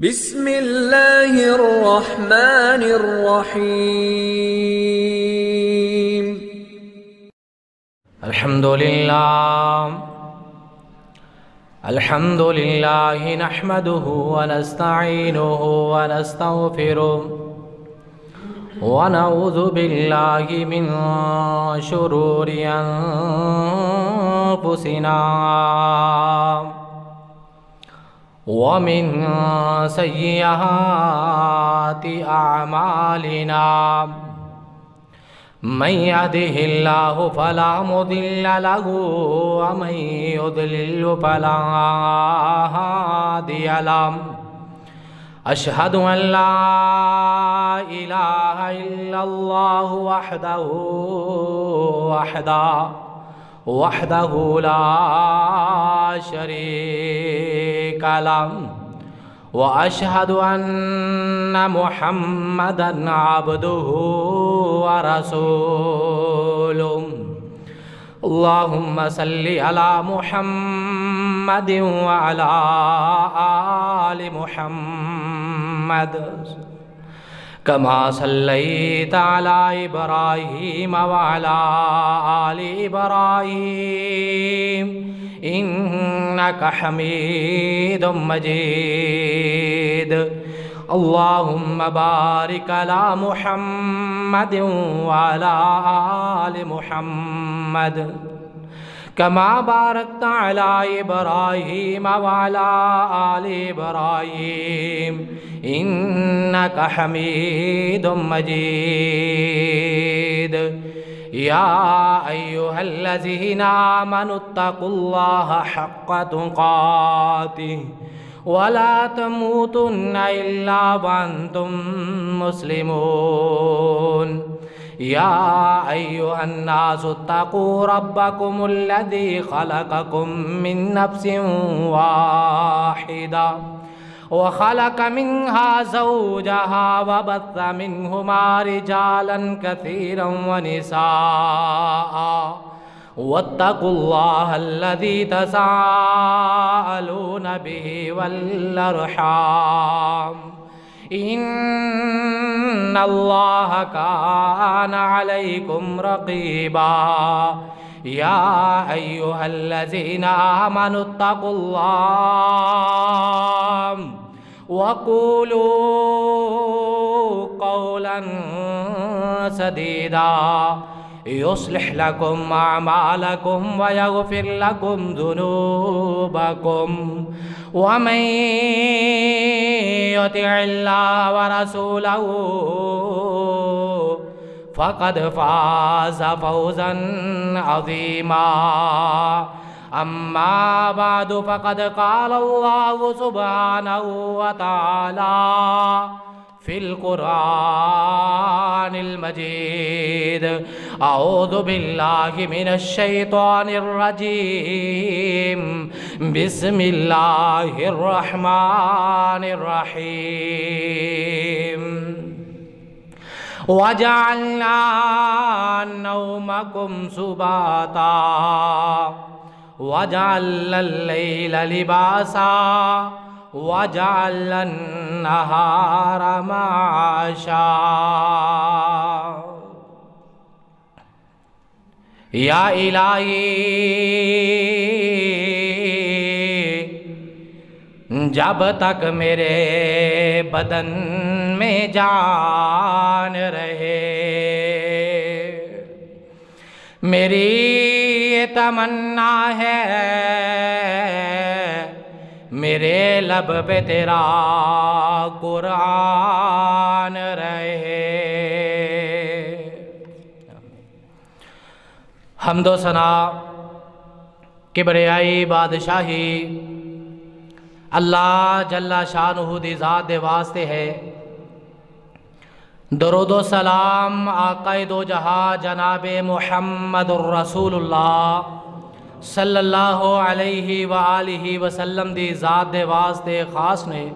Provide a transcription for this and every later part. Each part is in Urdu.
بسم اللہ الرحمن الرحیم الحمد للہ نحمده ونستعینه ونستغفره ونعوذ باللہ من شرور انفسنا ومن سیئات اعمالنا من يهده الله فلا مضل له ومن يضلل فلا هادي له أشهد أن لا إله إلا الله وحده لا شريك له وأشهد أن محمدًا عبده ورسوله اللهم صل على محمد وعلى آل محمد كما صليت على إبراهيم وعلى آل إبراهيم إنك حميد مجيد اللهم بارك على محمد وعلى آل محمد كما باركت على إبراهيم وعلى آل إبراهيم إنك حميد مجيد يا أيها الذين آمنوا اتقوا الله حق تقاته ولا تموتن إلا وأنتم مسلمون يا أيها الناس اتقوا ربكم الذي خلقكم من نفس واحدة وخلق منها زوجها وبث منهما رجالا كثيرا ونساء واتقوا الله الذي تساءلون به والأرحام إن الله كان عليكم رقيبا يا أيها الذين آمنوا اتقوا الله وقولوا قولا سديدا يصلح لكم أعمالكم ويغفر لكم ذنوبكم ومن يطع الله ورسوله فقد فاز فوزا عظيما أما بعد فقد قال الله سبحانه وتعالى في القرآن المجيد أعوذ بالله من الشيطان الرجيم بسم الله الرحمن الرحيم وجعلنا نومكم سباتا وجعلنا الليل لباسا وجعلنا النهار معاشا یا الہی جب تک میرے بدن میں جان رہے میری یہ تمنا ہے میرے لب پہ تیرا قرآن رہے حمد و ثنا کبریائی بادشاہی اللہ جل شانہ دی ذات دے واسطے ہے درود و سلام آقا دو جہاں جناب محمد الرسول اللہ صلی اللہ علیہ وآلہ وسلم دی ذات دے واسطے خاص نے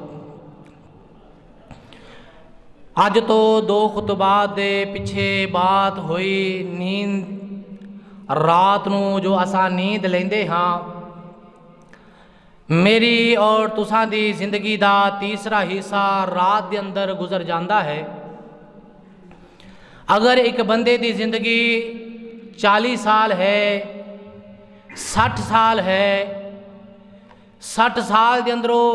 اج تو دو خطبات دے پچھے بات ہوئی نیند رات نو جو اساں نیند لیندے ہاں میری اور تساں دی زندگی دا تیسرا حصہ رات دے اندر گزر جاندہ ہے۔ اگر ایک بندے دی زندگی 40 سال ہے، 60 سال ہے، 60 سال دے اندروں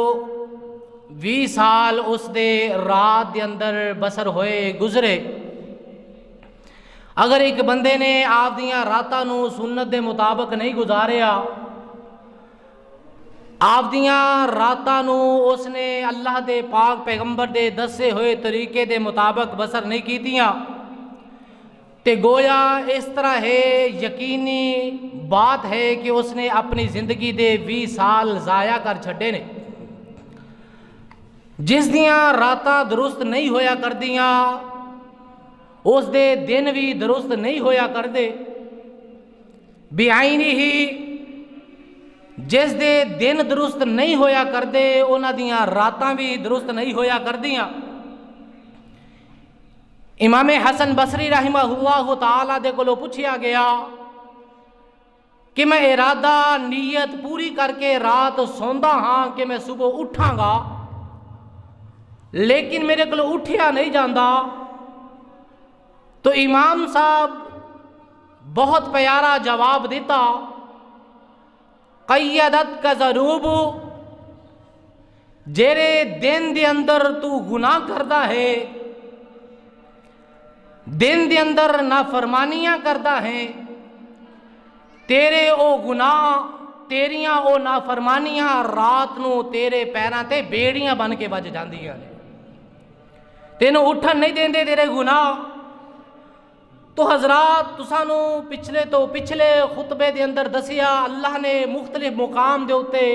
20 سال اس دے رات دے اندر بسر ہوئے گزرے۔ اگر ایک بندے نے آپ دیاں راتاں نو سنت دے مطابق نہیں گزاریا، آپ دیاں راتاں نو اس نے اللہ دے پاک پیغمبر دے دسے ہوئے طریقے دے مطابق بسر نہیں کیتیاں، تے گویا اس طرح ہے، یقینی بات ہے کہ اس نے اپنی زندگی دے 20 سال ضائع کر چھڈے نے۔ جس دیاں راتاں درست نہیں ہویا کر دیاں، اس دے دن بھی درست نہیں ہویا کر دے، بعینی ہی جس دے دن درست نہیں ہویا کر دے انہاں دیاں راتاں بھی درست نہیں ہویا کر دیاں۔ امام حسن بصری رحمہ اللہ تعالیٰ دے کولوں پوچھیا گیا کہ میں ارادہ نیت پوری کر کے رات سوندا ہاں کہ میں صبح اٹھاں گا، لیکن میرے کولوں اٹھیا نہیں جاندا۔ تو امام صاحب بہت پیارا جواب دیتا، قیدت کا ضروب، جیرے دن دے اندر تو گناہ کردا ہے، دن دے اندر نافرمانیاں کردا ہے، تیرے او گناہ تیریاں او نافرمانیاں رات نو تیرے پیراں تے بیڑیاں بن کے بج جاندیاں نے، تینوں اٹھن نہیں دیندے تیرے گناہ۔ تو حضرات تسانو پچھلے خطبے دے اندر دسیا، اللہ نے مختلف مقام دے اتے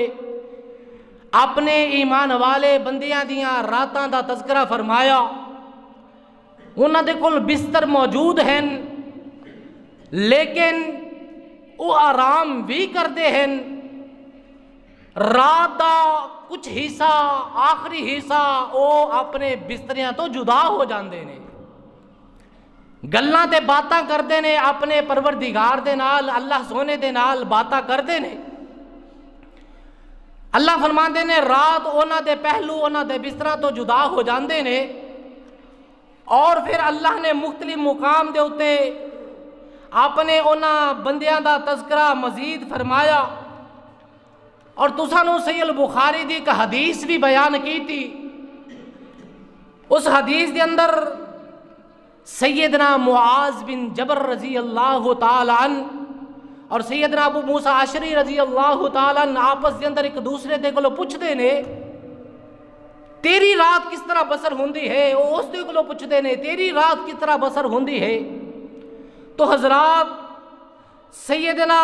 اپنے ایمان والے بندیاں دیاں راتاں دا تذکرہ فرمایا۔ انہاں دے کول بستر موجود ہیں، لیکن وہ آرام بھی کرتے ہیں۔ رات دا کچھ حصہ، آخری حصہ وہ اپنے بستریاں تو جدا ہو جاندے نے، گلاں تے باتاں کردے نے اپنے پروردگار دے نال، اللہ سونے دے نال باتاں کردے نے۔ اللہ فرماندے نے رات انہاں دے پہلو انہاں دے بستراں تو جدا ہو جاندے نے، اور پھر اللہ نے مختلف مقام دے اتے اپنے انہاں بندیاں دا تذکرہ مزید فرمایا۔ اور تسانو صحیح البخاری دی ایک حدیث بھی بیان کی تھی۔ اس حدیث دے اندر سیدنا معاذ بن جبل رضی اللہ تعالیٰ عنہ اور سیدنا ابو موسیٰ اشعری رضی اللہ تعالیٰ عنہ آپس دے اندر ایک دوسرے دے کولوں پوچھدے نے تیری رات کس طرح بسر ہوندی ہے، وہ اس دے کولوں پوچھدے نے تیری رات کس طرح بسر ہوندی ہے۔ تو حضرات سیدنا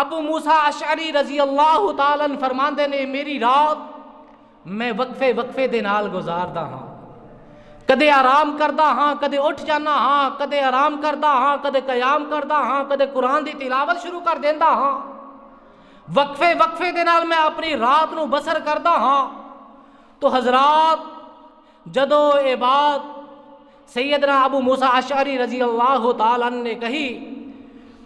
ابو موسیٰ اشعری رضی اللہ تعالیٰ عنہ فرماندے نے میری رات میں وقفے دے نال گزاردا ہاں، کدے آرام کردا ہاں، کدے اٹھ جانا ہاں، کدے آرام کردا ہاں، کدے قیام کردا ہاں، کدے قرآن دی تلاوت شروع کر دیندا ہاں، وقفے دے نال میں اپنی رات نو بسر کردا ہاں۔ تو حضرات جدو اے بات سیدنا ابو موسیٰ اشعری رضی اللہ تعالیٰ عنہ نے کہی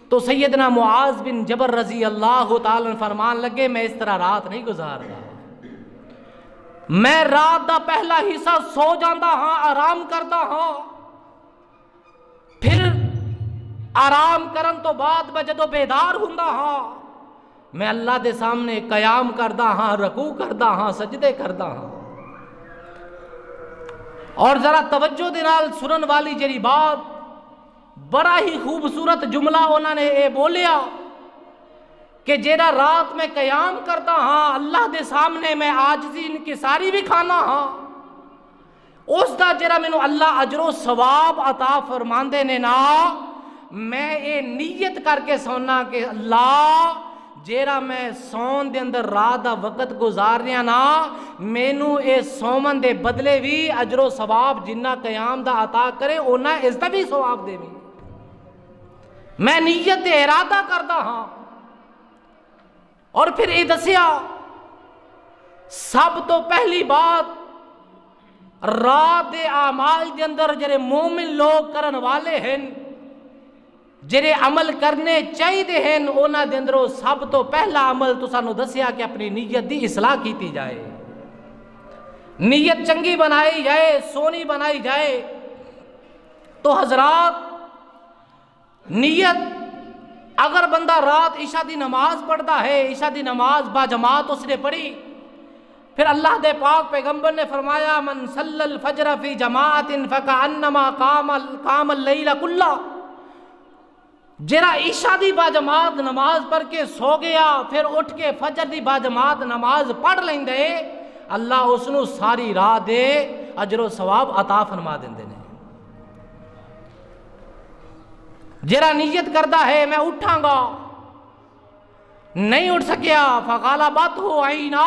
تو سیدنا معاذ بن جبل رضی اللہ تعالیٰ عنہ فرمان لگے میں اس طرح رات نہیں گزاردا، میں رات دا پہلا حصہ سو جاندا ہاں، آرام کردا ہاں، پھر آرام کرن تو بعد میں جدو بیدار ہوندا ہاں میں اللہ دے سامنے قیام کردا ہاں، رکوع کردا ہاں، سجدے کردا ہاں۔ اور ذرا توجہ دے نال سنن والی جڑی بات، بڑا ہی خوبصورت جملہ انہوں نے اے بولیا کہ جیڑا رات میں قیام کرتا ہاں، اللہ دے سامنے میں عاجزی انکساری بھی کھانا ہاں، اس دا جیڑا مینوں اللہ اجر و ثواب عطا فرماندے نے نا، میں اے نیت کر کے سونا کہ اللہ جیڑا میں سون دے اندر رات دا وقت گزار رہا نا، مینوں اے سومن دے بدلے بھی اجر و ثواب جنہ قیام دا عطا کرے اونا اس دا بھی ثواب دے بھی، میں نیت دے ارادہ کردا ہاں۔ اور پھر یہ دسیا سب تو پہلی بات رات دے اعمال دے اندر جڑے مومن لوگ کرن والے ہیں، جڑے عمل کرنے چاہیے ہیں انہاں دے اندروں سب تو پہلا عمل تو سانو دسیا کہ اپنی نیت دی اصلاح کیتی جائے، نیت چنگی بنائی جائے، سونی بنائی جائے۔ تو حضرات نیت اگر بندہ رات عشاء دی نماز پڑھتا ہے، عشاء دی نماز با جماعت اس نے پڑھی، پھر اللہ دے پاک پیغمبر نے فرمایا من صلی الفجر فی جماعت فکأنما قام اللیل کلہ، جرا عشاء دی با جماعت نماز پڑھ کے سو گیا پھر اٹھ کے فجر دی با جماعت نماز پڑھ لیندے، اللہ اس نو ساری رات دے اجر و ثواب عطا فرما دیندے نے۔ جرا نیت کردا ہے میں اٹھاں گا، نہیں اٹھ سکیا فغالبت ہو عینا،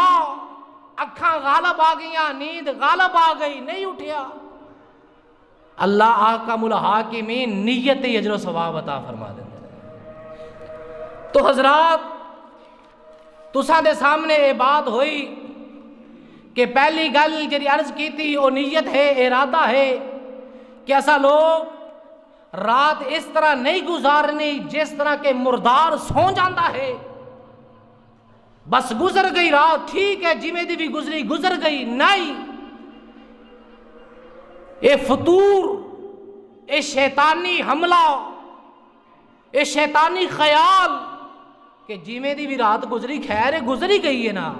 اکھاں غالب آ گئیاں، نیند غالب آ گئی، نہیں اٹھیا، اللہ احکم الحاکمین نیت اجر و ثواب عطا فرما دیندے۔ تو حضرات تساں دے سامنے یہ بات ہوئی کہ پہلی گل جڑی عرض کی تھی وہ نیت ہے، ارادہ ہے کہ ایسا لوگ رات اس طرح نہیں گزارنی جس طرح کہ مردار سو جاندہ ہے، بس گزر گئی رات ٹھیک ہے جی میں دی بھی گزری گزر گئی، نہیں، اے فطور، اے شیطانی حملہ، اے شیطانی خیال کہ جی میں دی بھی رات گزری خیر ہے گزری گئی ہے نا،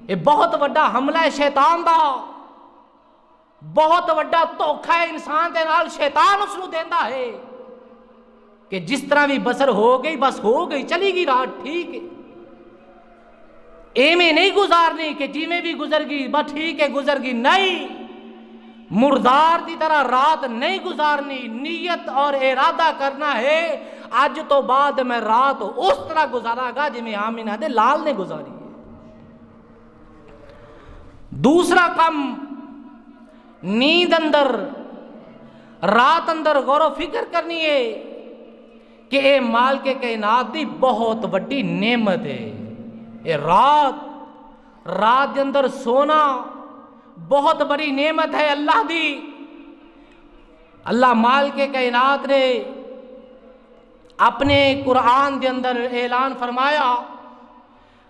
یہ بہت وڈا حملہ ہے شیطان دا، بہت وڈا دھوکھا ہے انسان دے نال شیطان اس نو دیندا ہے کہ جس طرح بھی بسر ہو گئی بس ہو گئی چلی گئی رات ٹھیک ہے، ایویں نہیں گزارنی کہ جی میں بھی گزر گئی بس ٹھیک ہے گزر گئی، نہیں، مردار دی طرح رات نہیں گزارنی، نیت اور ارادہ کرنا ہے آج تو بعد میں رات اس طرح گزارا گا جی میں آمینہ دے لال نے گزاری ہے۔ دوسرا کم نیند اندر رات اندر غور و فکر کرنی ہے کہ اے مال کے کائنات دی بہت وڈی نعمت ہے، اے رات دے اندر سونا بہت بڑی نعمت ہے اللہ دی۔ اللہ مال کے کائنات نے اپنے قرآن دے اندر اعلان فرمایا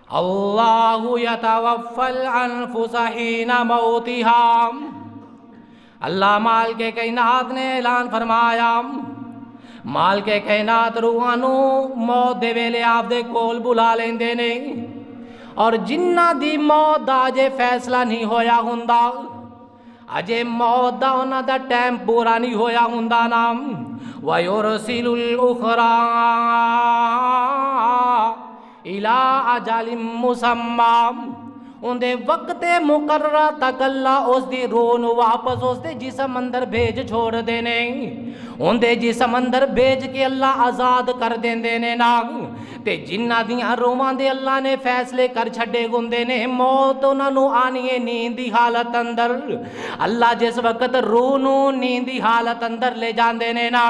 اللہ یتوفی الانفس حین موتہا، اللہ مال کے کائنات نے اعلان فرمایا مال کے کائنات روحانو موت دے ویلے آپ دے کول بلا لیندے نے، اور جنہ دی موت دا اجے فیصلہ نہیں ہویا ہوندا، اجے موت دا انہاں دا ٹائم پورا نہیں ہویا ہوندا نام وَيُرْسِلُ الْأُخْرَى إِلَىٰ أَجَلٍ مُّسَمًّى، ان دے وقت مقررہ تک اللہ اس دی روح نو واپس اس دے جسم اندر بھیج چھوڑ دینے، ان دے جسم اندر بھیج کے اللہ آزاد کر دیندے نے نا، تے جنہ دیاں روحاں دے اللہ نے فیصلے کر چھڑے گندے نے موت انہاں نو آنی ہے نیند دی حالت اندر، اللہ جس وقت روح نو نیند دی حالت اندر لے جاندے نے نا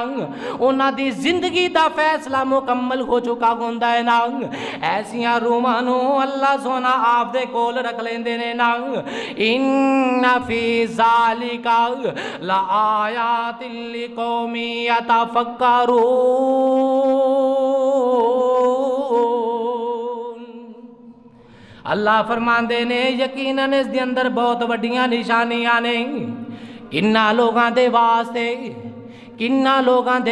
انہاں دی زندگی دا فیصلہ مکمل ہو چکا گندا ہے نا، ایسیاں روحاں نو اللہ سونا آپ دے کول رکھ لیندے نے نا، ان فی ذالک لآیات لقوم یتفکرون، اللہ فرماندے نے یقیناً اس دے اندر بہت وڈیاں نشانیاں نے، کنہ لوگاں دے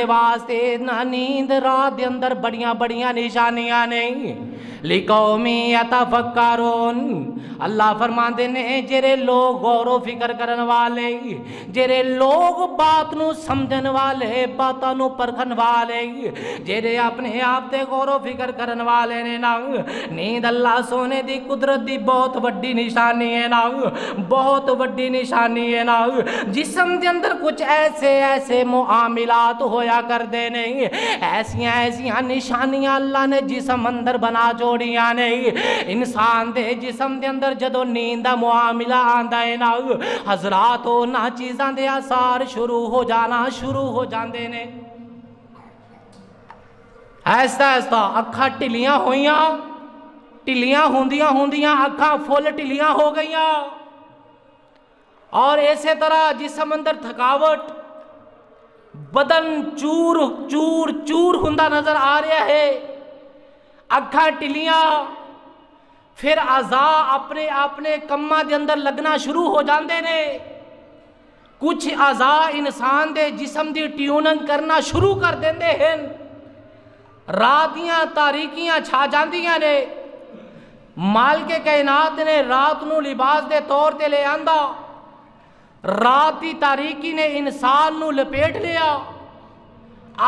واسطے نہ نیند رات دے اندر بڑیاں بڑیاں نشانیاں نے، لقوم یتفکرون، اللہ فرماندے نے جڑے لوگ غور و فکر کرن والے، جڑے لوگ بات نو سمجھن والے، باتاں نو پرکھن والے، جڑے اپنے آپ تے غور و فکر کرن والے نے نا، نیند اللہ سونے دی قدرت دی بہت وڈی نشانی ہے نا، بہت وڈی نشانی ہے نا، جسم دے اندر کچھ ایسے معاملات ہویا کر دے نہیں، ایسیاں نشانیاں اللہ نے جسم اندر بنا چھوڑیاں نہیں، انسان دے جسم دے اندر جدو نیند دا معاملہ آندا ہے نا حضرات نہ چیزاں دے آثار شروع ہو جاندے نے، ایسا اکھاں ٹلیاں ہوندیاں اکھاں فل ٹلیاں ہو گئیاں، اور اسی طرح جسم اندر تھکاوٹ بدن چور چور چور ہوندا نظر آ رہا ہے، اکھاں ٹلیاں، پھر اعضاء اپنے اپنے کماں دے اندر لگنا شروع ہو جاندے نے، کچھ اعضاء انسان دے جسم دی ٹیوننگ کرنا شروع کر دیندے ہیں، رات دیاں تاریکیاں چھا جاندیاں نے، مالک کائنات نے رات نو لباس دے طور تے لے آندا، رات دی تاریکی نے انسان نو لپیٹ لیا،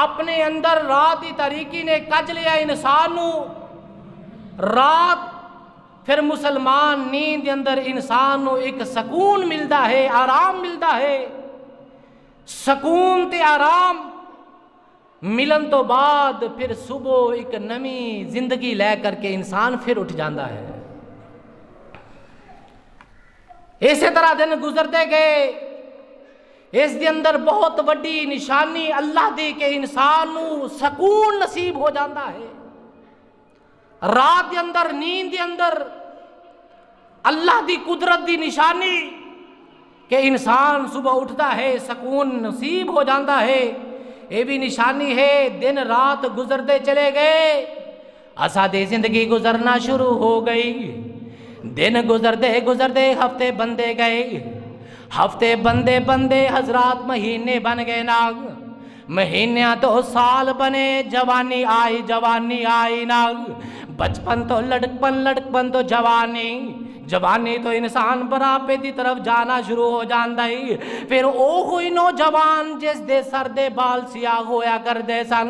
اپنے اندر رات دی تاریکی نے کج لیا انسان نو، رات پھر مسلمان نیند دے اندر انسان نو ایک سکون ملدا ہے، آرام ملدا ہے، سکون تے آرام ملن تو بعد پھر صبح ایک نمی زندگی لے کر کے انسان پھر اٹھ جاندہ ہے۔ اسی طرح دن گزرتے گئے، اس دے اندر بہت بڑی نشانی اللہ دی کہ انسان نو سکون نصیب ہو جاندہ ہے، رات دے اندر نیند دے اندر اللہ دی قدرت دی نشانی کہ انسان صبح اٹھتا ہے سکون نصیب ہو جاندہ ہے، یہ بھی نشانی ہے دن رات گزرتے چلے گئے، اسا دی زندگی گزرنا شروع ہو گئی، دن گزرتے گزرتے ہفتے بندے گئے، ہفتے بندے بندے حضرات مہینے بن گئے ناگ، مہینیاں تو سال بنے، جوانی آئی ناگ، بچپن تو لڑکپن تو جوانی، جوانی تو انسان براپے دی طرف جانا شروع ہو جاندہ ہے، پھر او ہوئی نوجوان جس دے سر دے بال سیاہ ہویا کر دے سن،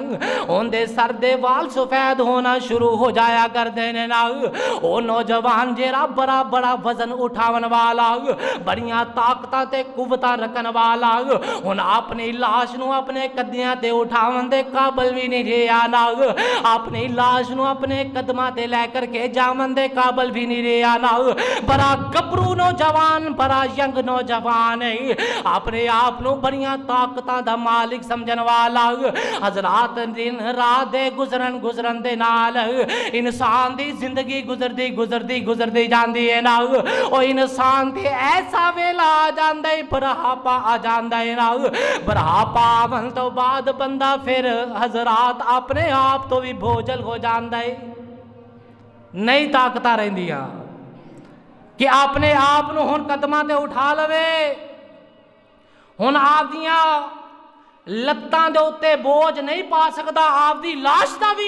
ان دے سر دے بال سفید ہونا شروع ہو جایا کر دینے نا، او نوجوان جیرا بڑا بڑا وزن اٹھاون والا، بڑیاں طاقتاں تے قوتاں رکھن والا، ان اپنی لاش نو اپنے قدیاں تے اٹھاون دے قابل بھی نہیں رہیا نا، اپنی لاش نو اپنے قدماں تے لے کر کے جامن دے قابل بھی نہیں رہیا نا، بڑا گبرو نوجوان، بڑا ینگ نوجوان ہے، اپنے آپ نو بڑیاں طاقتاں دا مالک سمجھن والا، حضرات دن رات دے گزرن دے نال انسان دی زندگی گزردی جاندی ہے نا، او انسان دی ایسا ویلا آ جاندہ ہے، بڑھاپا آ جاندہ ہے نا، بڑھاپا آون تو بعد بندہ پھر حضرات اپنے آپ تو بھی بوجھل ہو جاندہ ہے، نئی طاقتاں رہندیاں کہ اپنے آپ نو ہن قدماں تے اٹھا لوے، ہن آپ دیاں لتاں دے اتے بوجھ نہیں پا سکدا، آپ دی لاش دا بھی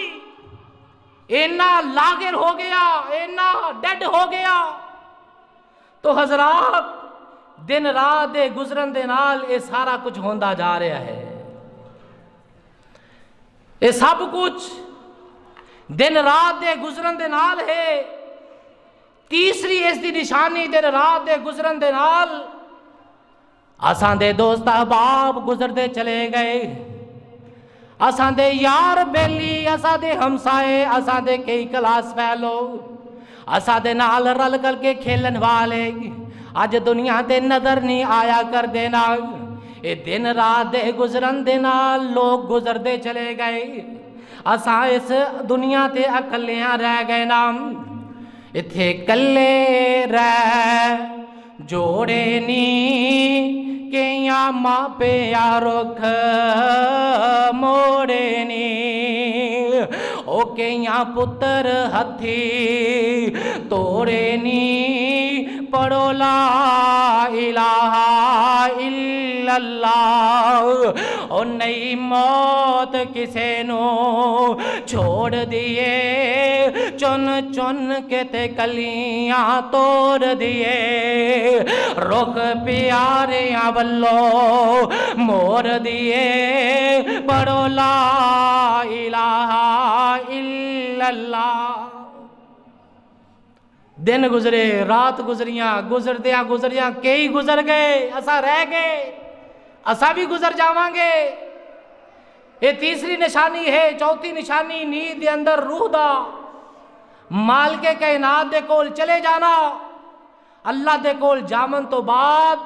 اینا لاغر ہو گیا، اینا ڈیڈ ہو گیا، تو حضرات دن رات دے گزرن دے نال اے سارا کچھ ہوندا جا رہا ہے، اے سب کچھ دن رات دے گزرن دے نال ہے۔ تیسری اس دی نشانی دن رات دے گزرن دے نال اساں دے دوست احباب گزرتے چلے گئے، اساں دے یار بیلی، اساں دے ہمسائے، اساں دے کئی کلاس فیلو، اساں دے نال رل کر کے کھیلن والے اج دنیا تے نظر نہیں آیا کر دینا، اے دن رات دے گزرن دے نال لوگ گزرتے چلے گئے، اساں اس دنیا تے اکلیاں رہ گئے نام، اتھے کلے رہ جوڑے نی کہ یا ماں پہ یا رکھ موڑے نی، او کہ یا پتر ہتھی توڑے نی، پڑھو لا الہ الا اللہ، او نئی موت کسے نو چھوڑ دیے، چن چن کے تے کلیاں توڑ دیے، رخ پیاریاں بلو مور دیے، پڑھو لا الہ الا اللہ۔ دن گزرے، رات گزریاں، گزریاں کئی گزر گئے، اسا رہ گئے، اسا بھی گزر جاواں گے۔ یہ تیسری نشانی ہے۔ چوتھی نشانی نیند دے اندر روح دا مالک کائنات دے کول چلے جانا، اللہ دے کول جامن تو بعد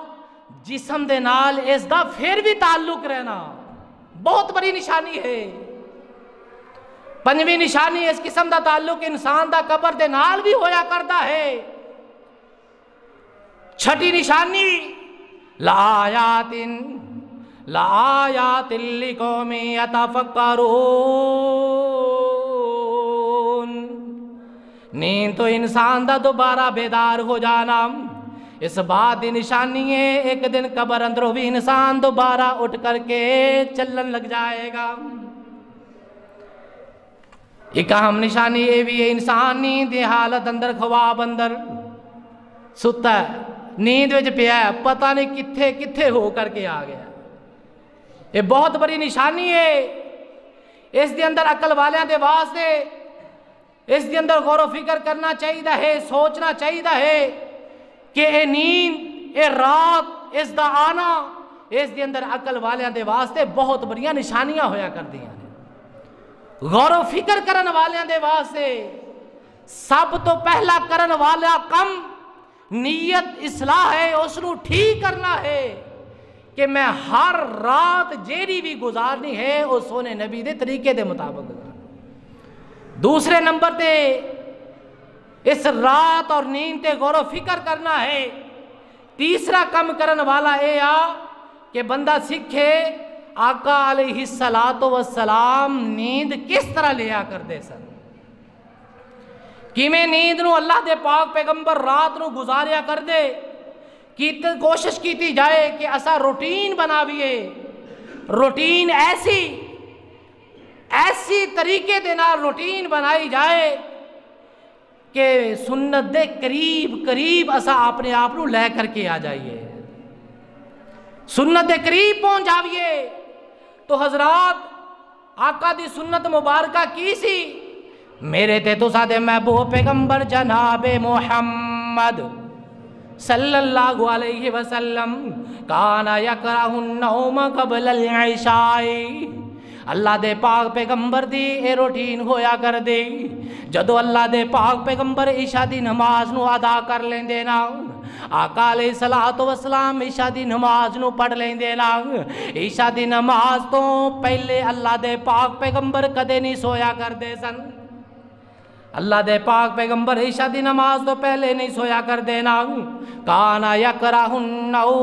جسم دے نال اس دا پھر بھی تعلق رہنا بہت بڑی نشانی ہے۔ پنجویں نشانی اس قسم دا تعلق انسان دا قبر دے نال بھی ہویا کرتا ہے۔ چھٹی نشانی لآیات لآیات لقوم یتفکرون۔ نیند تو انسان دا دوبارہ بیدار ہو جانا اس بات دی نشانی ہے، ایک دن قبر اندروں بھی انسان دوبارہ اٹھ کر کے چلن لگ جائے گا۔ ایک اہم نشانی یہ بھی ہے، انسان نیند دی حالت اندر خواب اندر ستا ہے، نیند وچ پیا ہے، پتہ نہیں کتھے کتھے ہو کر کے آ گیا۔ یہ بہت بڑی نشانی ہے، اس دے اندر عقل والیاں دے واسطے اس دے اندر غور و فکر کرنا چاہیے ہے، سوچنا چاہیے ہے کہ اے نیند، اے رات، اس دا آنا، اس دے اندر عقل والیاں دے واسطے بہت بڑیاں نشانیاں ہویا کر دیاں نے۔ غور و فکر کرن والیاں دے واسطے سب تو پہلا کرن والا کم نیت اصلاح ہے، اس نو ٹھیک کرنا ہے کہ میں ہر رات جیڑی بھی گزارنی ہے وہ سونے نبی دے طریقے دے مطابق۔ دوسرے نمبر تے اس رات اور نیند تے غور و فکر کرنا ہے۔ تیسرا کم کرن والا اے آ کہ بندہ سکھے آقا علیہ السلام نیند کس طرح لیا کرتے سن، کیویں نیند نو اللہ دے پاک پیغمبر رات نو گزاریا کر دے، کوشش کیتی جائے کہ اسا روٹین بناویے، روٹین ایسی طریقے دے نال روٹین بنائی جائے کہ سنت دے قریب اسا اپنے آپ نو لے کر کے آ جائیے، سنت دے قریب پہنچ جاویے۔ تو حضرات آقا دی سنت مبارکہ کی سی؟ میرے تے تو سادے محبوب پیغمبر جناب محمد صلی اللہ علیہ وسلم کانا یکرہ النوم قبل العشاء، اللہ دے پاک پیغمبر دی اے روٹین ہویا کر دے، جدو اللہ دے پاک پیغمبر عشاء دی نماز نو ادا کر لیں دینا، آقا علیہ السلام عشاء دی نماز نو پڑھ لیں دینا۔ عشاء دی نماز تو پہلے اللہ دے پاک پیغمبر کدے نہیں سویا کر دے سن، اللہ دے پاک پیغمبر عشاء دی نماز تو پہلے نہیں سویا کر دینا۔ کانا یکرہ النوم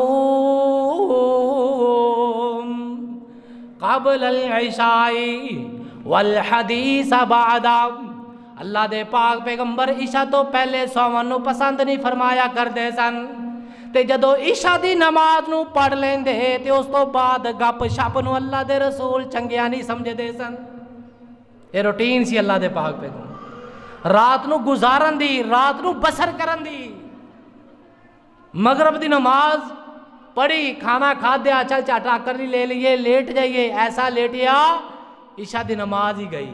قبل العشاء والحدیث بعد، اللہ دے پاک پیغمبر عشاء تو پہلے سوون نو پسند نہیں فرمایا کر دے سن، تے جدو عشاء دی نماز نو پڑھ لیں دے تے اس تو بعد گپ شپ نو اللہ دے رسول چنگیا نہیں سمجھ دے سن۔ یہ روٹین سی اللہ دے پاک پیغمبر، رات نو گزارن دی، رات نو بسر کرن دی۔ مغرب دی نماز پڑھی، کھانا کھا دیا، چل چاٹا کر لے لیے، لیٹ جائیے، ایسا لیٹیا عشاء دی نماز ہی گئی۔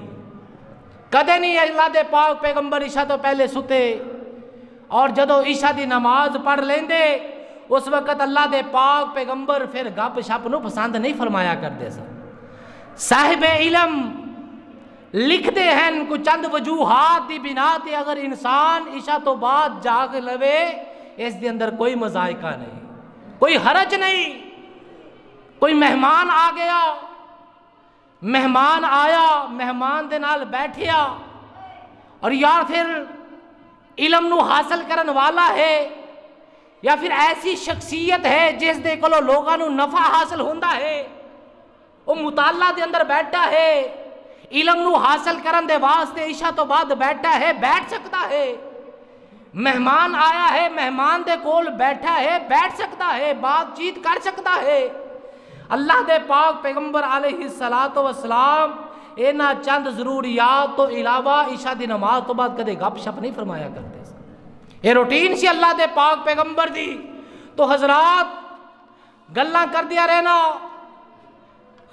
کدے نہیں اللہ دے پاک پیغمبر عشاء تو پہلے ستے، اور جدو عشاء دی نماز پڑھ لیندے اس وقت اللہ دے پاک پیغمبر پھر گپ شپ نو پسند نہیں فرمایا کرتے سن۔ صاحب علم لکھ دے ہیں کو چند وجوہات دی بنا تے اگر انسان عشاء تو بعد جاگ لوے اس دے اندر کوئی مذائقہ نہیں، کوئی حرج نہیں۔ کوئی مہمان آ گیا، مہمان آیا، مہمان دے نال بیٹھیا، اور یا پھر علم نو حاصل کرن والا ہے، یا پھر ایسی شخصیت ہے جس دے کولو لوگاں نو نفع حاصل ہوندا ہے، وہ مطالعہ دے اندر بیٹھا ہے، علم نو حاصل کرن دے واسطے عشاء تو بعد بیٹھا ہے، بیٹھ سکتا ہے۔ مہمان آیا ہے، مہمان دے کول بیٹھا ہے، بیٹھ سکتا ہے، بات چیت کر سکتا ہے۔ اللہ دے پاک پیغمبر علیہ السلام اینا چند ضروریات تو علاوہ عشاء دی نماز تو بعد کدے گپ شپ نہیں فرمایا کرتے۔ یہ روٹین سی اللہ دے پاک پیغمبر دی۔ تو حضرات گلاں کر دیا رہنا،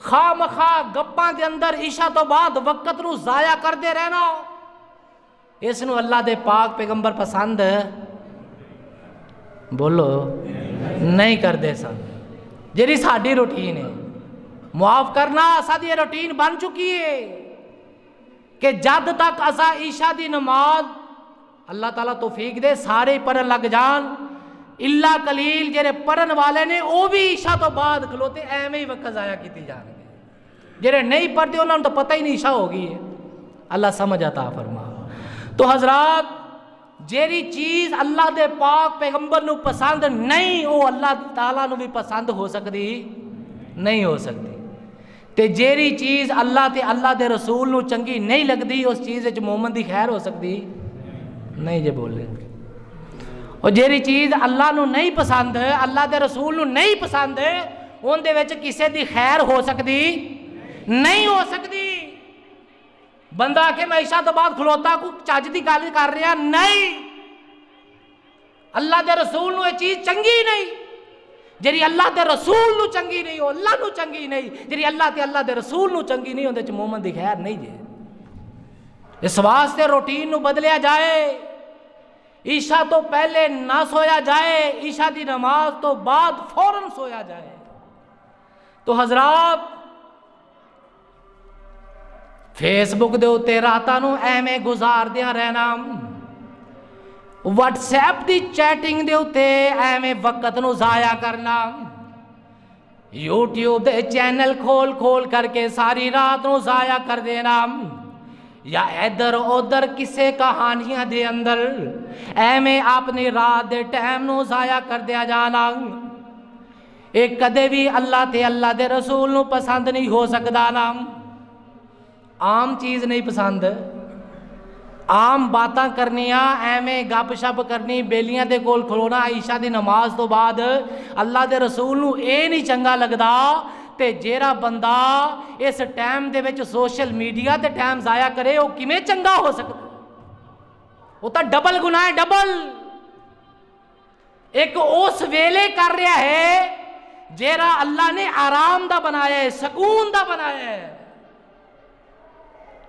خواہ مخواہ گپاں دے اندر عشاء تو بعد وقت نو ضائع کر دے رہنا، اس نو اللہ دے پاک پیغمبر پسند بولو نہیں کر دے سن۔ جیڑی ساڈی روٹین ہے، معاف کرنا، ساری یہ روٹین بن چکی ہے کہ جد تک اسا عشاء دی نماز اللہ تعالیٰ توفیق دے سارے پڑھن لگ جان، اللہ قلیل جڑے پڑھن والے نے وہ بھی عشاء تو بعد کھلوتے ایویں ہی وقت ضائع کیتی جان گے، جڑے نہیں پڑھتے انہوں نے تو پتہ ہی نہیں عشاء ہوگی ہے۔ اللہ سمجھ عطا فرما۔ تو حضرات جیڑی چیز اللہ دے پاک پیغمبر نو پسند نہیں وہ اللہ تعالیٰ نو بھی پسند ہو سکتی نہیں ہو سکتی. تے جیری چیز اللہ تے اللہ دے رسول نو چنگی نہیں لگدی اس چیز وچ مومن دی خیر ہو سکتی نہیں. جے بولے اور جیری چیز اللہ نو نہیں پسند اللہ دے رسول نو نہیں پسند اون دے وچ کسے دی خیر ہو سکتی نہیں ہو سکتی. بندہ کہ میں عشاء تو بعد کھلوتا کو چج دی گل کر رہا نہیں. اللہ دے رسول نو یہ چیز چنگی نہیں. جیری اللہ دے رسول نو چنگی نہیں ہو اللہ نو چنگی نہیں. جیری اللہ تے اللہ دے رسول نو چنگی نہیں ہوندے چ مومن دی خیر نہیں جے. اس واسطے روٹین نو بدلیا جائے. عشاء تو پہلے نہ سویا جائے, عشاء دی نماز تو بعد فوراً سویا جائے. تو حضرات فیس بک دے اتے راتاں نو ایویں گزار دیاں رہنا, واٹس ایپ دی چیٹنگ دے اتے ایویں وقت نو ضائع کرنا, یوٹیوب دے چینل کھول کھول کر کے ساری رات نو ضائع کر دینا, یا ادھر ادھر کسے کہانیاں دے اندر ایویں اپنی رات دے ٹائم نو ضائع کر دیا جانا. ایک کدے بھی اللہ تے اللہ دے رسول نو پسند نہیں ہو سکدا نا. عام چیز نہیں پسند, عام باتاں کرنیاں ایویں گپ شپ کرنی بیلیاں دے کول کھلونا عشاء دی نماز تو بعد اللہ دے رسول نو اے نہیں چنگا لگدا. تے جیڑا بندہ اس ٹائم دے وچ سوشل میڈیا تے ٹائم ضائع کرے وہ کیویں چنگا ہو سکدا؟ وہ تا ڈبل گناہ ہے, ڈبل. ایک اس ویلے کر رہا ہے جیڑا اللہ نے آرام دا بنایا ہے, سکون دا بنایا ہے.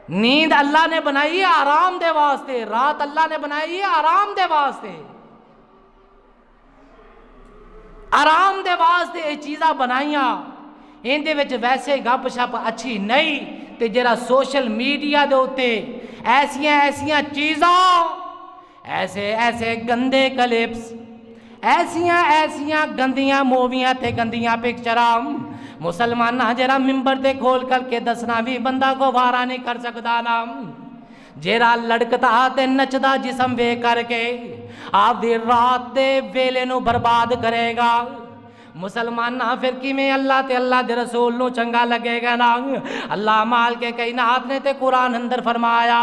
نیند اللہ نے بنائی ہے آرام دے واسطے, رات اللہ نے بنائی ہے آرام دے واسطے, آرام دے واسطے یہ چیزاں بنائیاں. اندے وچ ویسے گپ شپ اچھی نہیں. تے جرا سوشل میڈیا دے اوتے ایسیاں چیزاں, ایسے گندے کلپس, ایسیاں گندیاں موویاں تے گندیاں پکچراں مسلمانہ جرا ممبر تے کھول کر کے دسنا بھی بندہ کو وارا نہیں کر سکتا نا. جیرا لڑکتا تے نچدا جسم وے کر کے آپ دی رات دے ویلے نو برباد کرے گا. مسلمانہ پھر کیویں اللہ تے اللہ دے رسول نو چنگا لگے گا نا. اللہ مال کے کائنات نے تے قرآن اندر فرمایا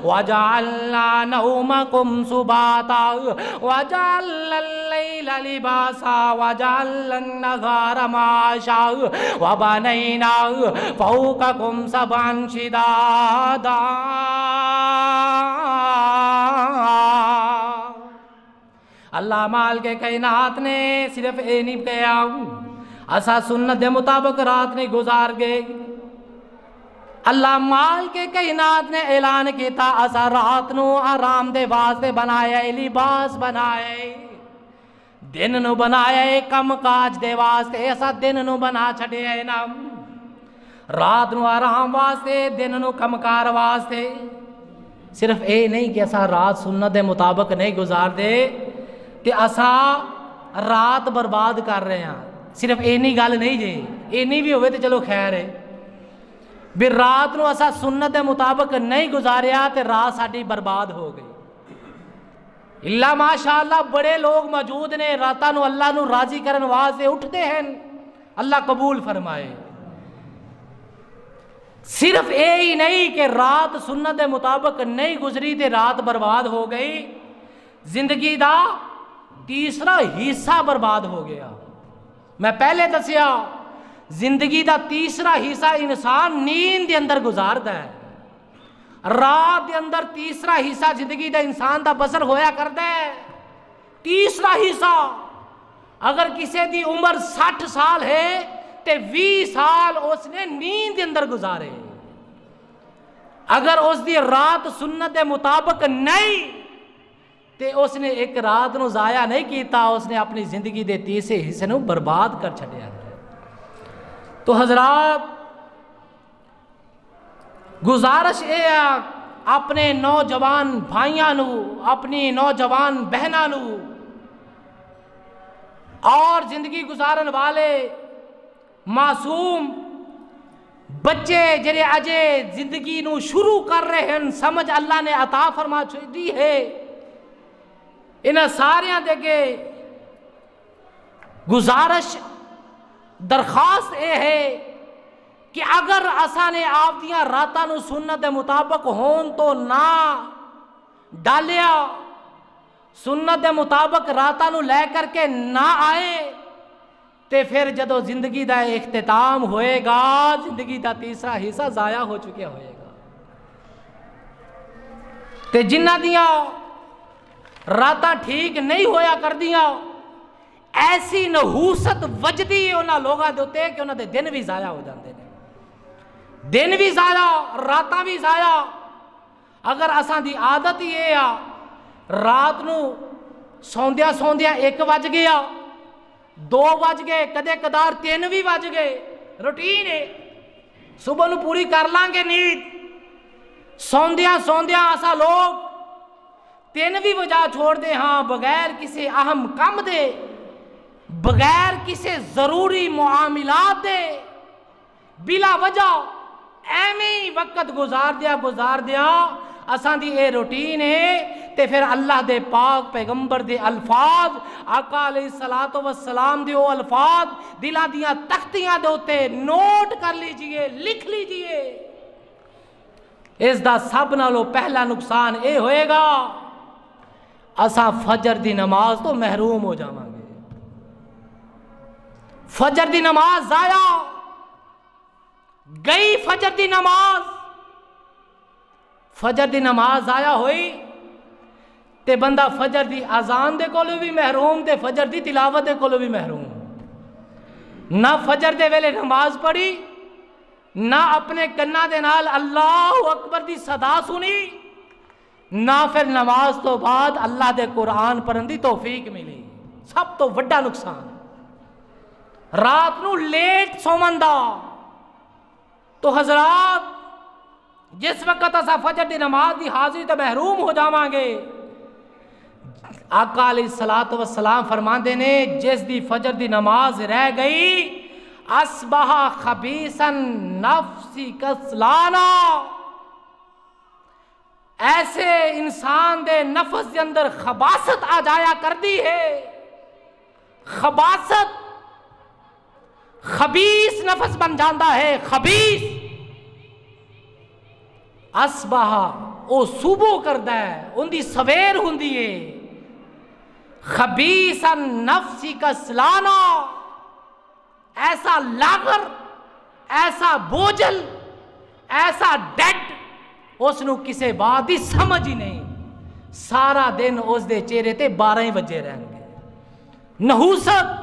وَجَعَلْنَا نَوْمَكُمْ سُبَاتًا وَجَعَلْنَا اللَّيْلَ لِبَاسًا وَجَعَلْنَا النَّهَارَ مَعَاشًا وَبَنَيْنَا فَوْقَكُمْ سَبْعًا شِدَادًا. اللہ مال کے کائنات نے صرف اے نہیں کہا اسا سنت دے مطابق رات نہیں گزار گئے. اللہ مال کے کائنات نے اعلان کیتا اسا رات نو آرام دے واسطے بنایا ہے, لباس بنایا ہے. دن نو بنایا ہے کم کاج دے واسطے, اسا دن نو بنا چھڑیا ہے نا. رات نو آرام واسطے, دن نو کم کار واسطے. صرف اے نہیں کہ اسا رات سنت دے مطابق نہیں گزار دے تے اسا رات برباد کر رہے ہیں. صرف اینی گل نہیں جی, اینی بھی ہوئے تو چلو خیر ہے. بھی رات نو اسا سنت دے مطابق نہیں گزاریا تے رات ساڈی برباد ہو گئی. اللہ ماشاءاللہ بڑے لوگ موجود نے راتاں نو اللہ نو راضی کرن واسطے اٹھتے ہیں, اللہ قبول فرمائے. صرف اے ہی نہیں کہ رات سنت دے مطابق نہیں گزری تے رات برباد ہو گئی, زندگی دا تیسرا حصہ برباد ہو گیا. میں پہلے دسیا زندگی دا تیسرا حصہ انسان نیند دے اندر گزاردا ہے. رات دے اندر تیسرا حصہ زندگی دا انسان دا بسر ہویا کردا ہے. تیسرا حصہ اگر کسی دی عمر 60 سال ہے تے 20 سال اس نے نیند دے اندر گزارے. اگر اس دی رات سنت دے مطابق نہیں تے اس نے ایک رات نو ضائع نہیں کیتا, اس نے اپنی زندگی دے تیسرے حصے نو برباد کر چھڑیا. تو حضرات گزارش اے اپنے نوجوان بھائیاں نو, اپنی نوجوان بہناں نو اور زندگی گزارن والے معصوم بچے جڑے اجے زندگی نو شروع کر رہے ہیں, سمجھ اللہ نے عطا فرما دی ہے, انہاں ساریاں دے کے گزارش درخواست یہ ہے کہ اگر اساں نے آپ دیاں راتاں نو سنت دے مطابق ہون تو نہ ڈالیا، سنت دے مطابق راتاں نو لے کر کے نہ آئے، تے پھر جدو زندگی دا اختتام ہوئے گا زندگی دا تیسرا حصہ ضائع ہو چکے ہوئے گا۔ تے جنہ دیاں راتاں ٹھیک نہیں ہویا کر دیاں، ایسی نحوست وجدی انہاں لوگاں دے اوتے کہ انہاں دے دن بھی ضائع ہو جاندے نے، دن بھی ضائع، راتاں بھی ضائع۔ اگر اساں دی عادت یہ آ رات نو سوندیا سوندیا 1 بج گیا، 2 بج گئے، کدے کدار 3 بھی بج گئے، روٹین ہے، صبح نو پوری کر لیں گے نیند، سوندیا سوندیا اسا لوگ 3 بھی بجا چھوڑ دے ہاں بغیر کسی اہم کام دے، بغیر کسی ضروری معاملات دے، بلا وجہ ایویں ہی وقت گزار دیا اساں دی اے روٹین ہے۔ تے پھر اللہ دے پاک پیغمبر دے الفاظ، آقا علیہ الصلوۃ والسلام دے او الفاظ دلاں دیاں تختیاں دے اوتے نوٹ کر لیجئے، لکھ لیجئے۔ اس دا سب نالوں پہلا نقصان اے ہوئے گا اساں فجر دی نماز تو محروم ہو جاواں گے، فجر دی نماز ضائع گئی، فجر دی نماز، فجر دی نماز ضائع ہوئی تے بندہ فجر دی اذان دے کولوں بھی محروم تے فجر دی تلاوت دے کولوں بھی محروم، نہ فجر دے ویلے نماز پڑھی، نہ اپنے کنا دے نال اللہ اکبر دی صدا سنی، نہ پھر نماز تو بعد اللہ دے قرآن پڑھن دی توفیق ملی۔ سب تو وڈا نقصان رات نو لیٹ سومن دا۔ تو حضرات جس وقت اسا فجر دی نماز دی حاضری تے محروم ہو جاواں گے، آقا علیہ الصلوۃ والسلام فرماندے نے جس دی فجر دی نماز رہ گئی اصبح خبیثا نفسی کسلانا، ایسے انسان دے نفس دے اندر خباثت آ جایا کردی ہے، خباثت، خبیث نفس بن جاندہ ہے، خبیث۔ اصبح او صبح کردہ ہے، ان دی سویر ہوندی ہے، خبیثا نفسی کسلانا، ایسا لاغر، ایسا بوجھل، ایسا ڈیڈ، اس نو کسے بات دی سمجھ ہی نہیں، سارا دن اس دے چہرے تے 12 بجے رہن گے۔ نحوست،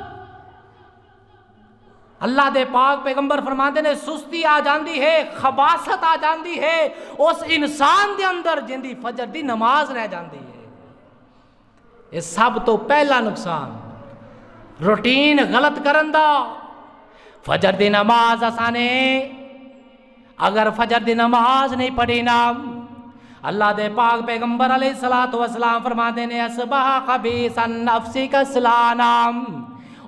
اللہ دے پاک پیغمبر فرماندے نے سستی آ جاندی ہے، خباثت آ جاندی ہے اس انسان دے اندر جن دی فجر دی نماز رہ جاندی ہے۔ یہ سب تو پہلا نقصان روٹین غلط کرن دا۔ فجر دی نماز آسانے اگر فجر دی نماز نہیں پڑھی نا، اللہ دے پاک پیغمبر علیہ الصلوۃ والسلام فرماتے نے اصبح خبیثا نفسی کسلانا،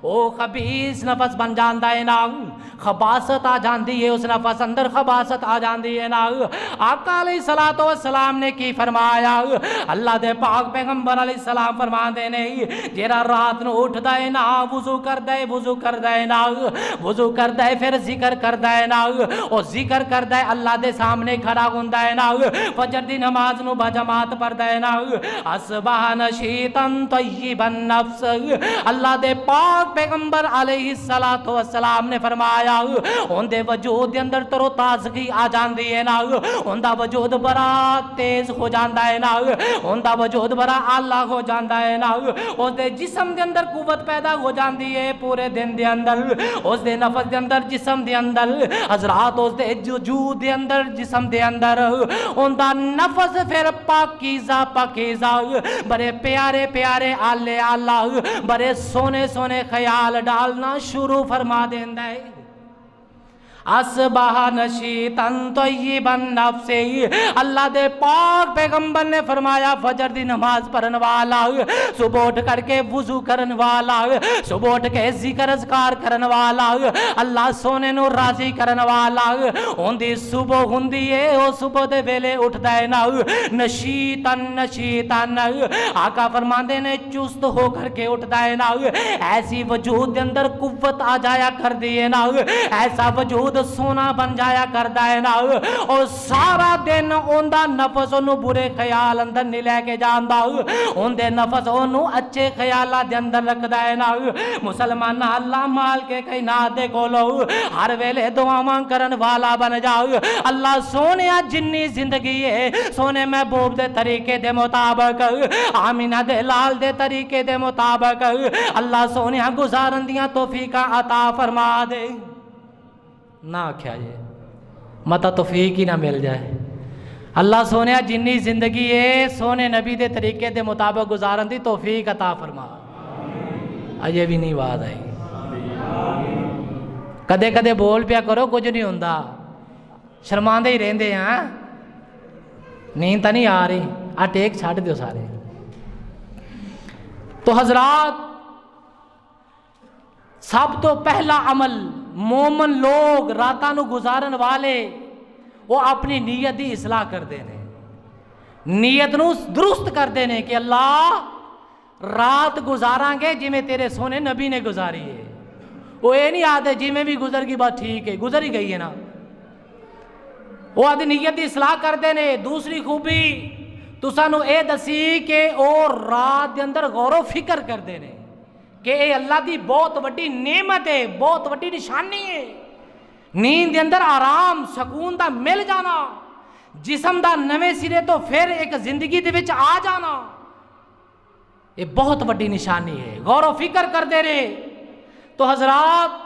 او خبیث نفس بن جاندہ ہے نا، خباثت آ جاندی ہے اس نفس اندر، خباثت آ جاندی ہے نا۔ آقا علیہ الصلوۃ والسلام نے کی فرمایا، اللہ دے پاک پیغمبر علیہ السلام فرماندے نے جیڑا رات نو اٹھدا ہے نا وضو کردا ہے، وضو کردا ہے نا، وضو کردا ہے پھر ذکر کردا ہے نا، او ذکر کردا ہے اللہ دے سامنے کھڑا ہوندا ہے نا، فجر دی نماز نو بجماعت پڑھدا ہے نا، اصبح نشیطا طیبا النفس، اللہ دے پاک پیغمبر علیہ الصلوۃ والسلام نے فرمایا ان دے وجود دے اندر تر و تازگی آ جاندی ہے نا، ان دا وجود بڑا تیز ہو جاندا ہے نا، ان دا وجود بڑا اعلی ہو جاندا ہے نا، اس دے جسم دے اندر قوت پیدا ہو جاندی ہے پورے دن دے اندر، اس دے نفس دے اندر جسم دے اندر حضرات، اس دے وجود دے اندر جسم دے اندر ان دا نفس پھر پاکیزہ پاکیزہ، بڑے پیارے پیارے آلے آلہ، بڑے سونے سونے خیال ڈالنا شروع فرما دیندا ہے۔ اسبح نشیطن طیبا نفسی، اللہ دے پاک پیغمبر نے فرمایا فجر دی نماز پڑھن والا، صبح اٹھ کر کے وضو کرن والا، صبح اٹھ کے ذکر اذکار کرن والا، اللہ سونے نو راضی کرن والا ہوندی صبح ہوندی ہے، او صبح دے ویلے اٹھدا ہے نا نشیطن نشیطن، آقا فرماندے نے چست ہو کر کے اٹھدا ہے نا، ایسی وجود دے اندر قوت آ جایا کر دی ہے نا، ایسا وجود سونا بن جایا کردا ہے نا، اور سارا دن اوندا نفس انہوں برے خیال اندر نہیں لے کے جاندا، اوندے نفس انہوں اچھے خیالات دے اندر رکھدا ہے نا۔ مسلمان اللہ مال کے کائنات دے کولو ہر ویلے دعاواں کرن والا بن جاؤ، اللہ سونیا جنی زندگی ہے سونے محبوب دے طریقے دے مطابق، آمینہ دے لال دے طریقے دے مطابق اللہ سونیا گزارن دیاں توفیق عطا فرما دے۔ نہ کیا یہ متا توفیق ہی نہ مل جائے، اللہ سونے جنی زندگی ہے سونے نبی دے طریقے دے مطابق گزارن دی توفیق عطا فرما۔ یہ بھی نہیں بات آئی، کدے کدے بول پیا کرو کچھ نہیں ہوندا، شرماندے ہی رہندے ہیں، نیند تا نہیں آ رہی، ٹیک چھاڑ دیو سارے۔ تو حضرات سب تو پہلا عمل مومن لوگ راتاں نو گزارن والے وہ اپنی نیت دی اصلاح کردے نے، نیت نو درست کردے نے کہ اللہ رات گزاراں گے جی میں تیرے سونے نبی نے گزاری ہے، وہ یہ نہیں آدھے جی میں بھی گزر گئی بات ٹھیک ہے، گزر ہی گئی ہے نا، وہ آدھے نیت دی اصلاح کردے نے۔ دوسری خوبی تو سانو اے دسی کہ اور رات دے اندر غور و فکر کردے نے کہ اے اللہ دی بہت وڈی نعمت ہے، بہت وڈی نشانی ہے، نیند دے اندر آرام سکون دا مل جانا، جسم دا نویں سرے تو پھر ایک زندگی دے وچ آ جانا، یہ بہت وڈی نشانی ہے، غور و فکر کر دے رہے۔ تو حضرات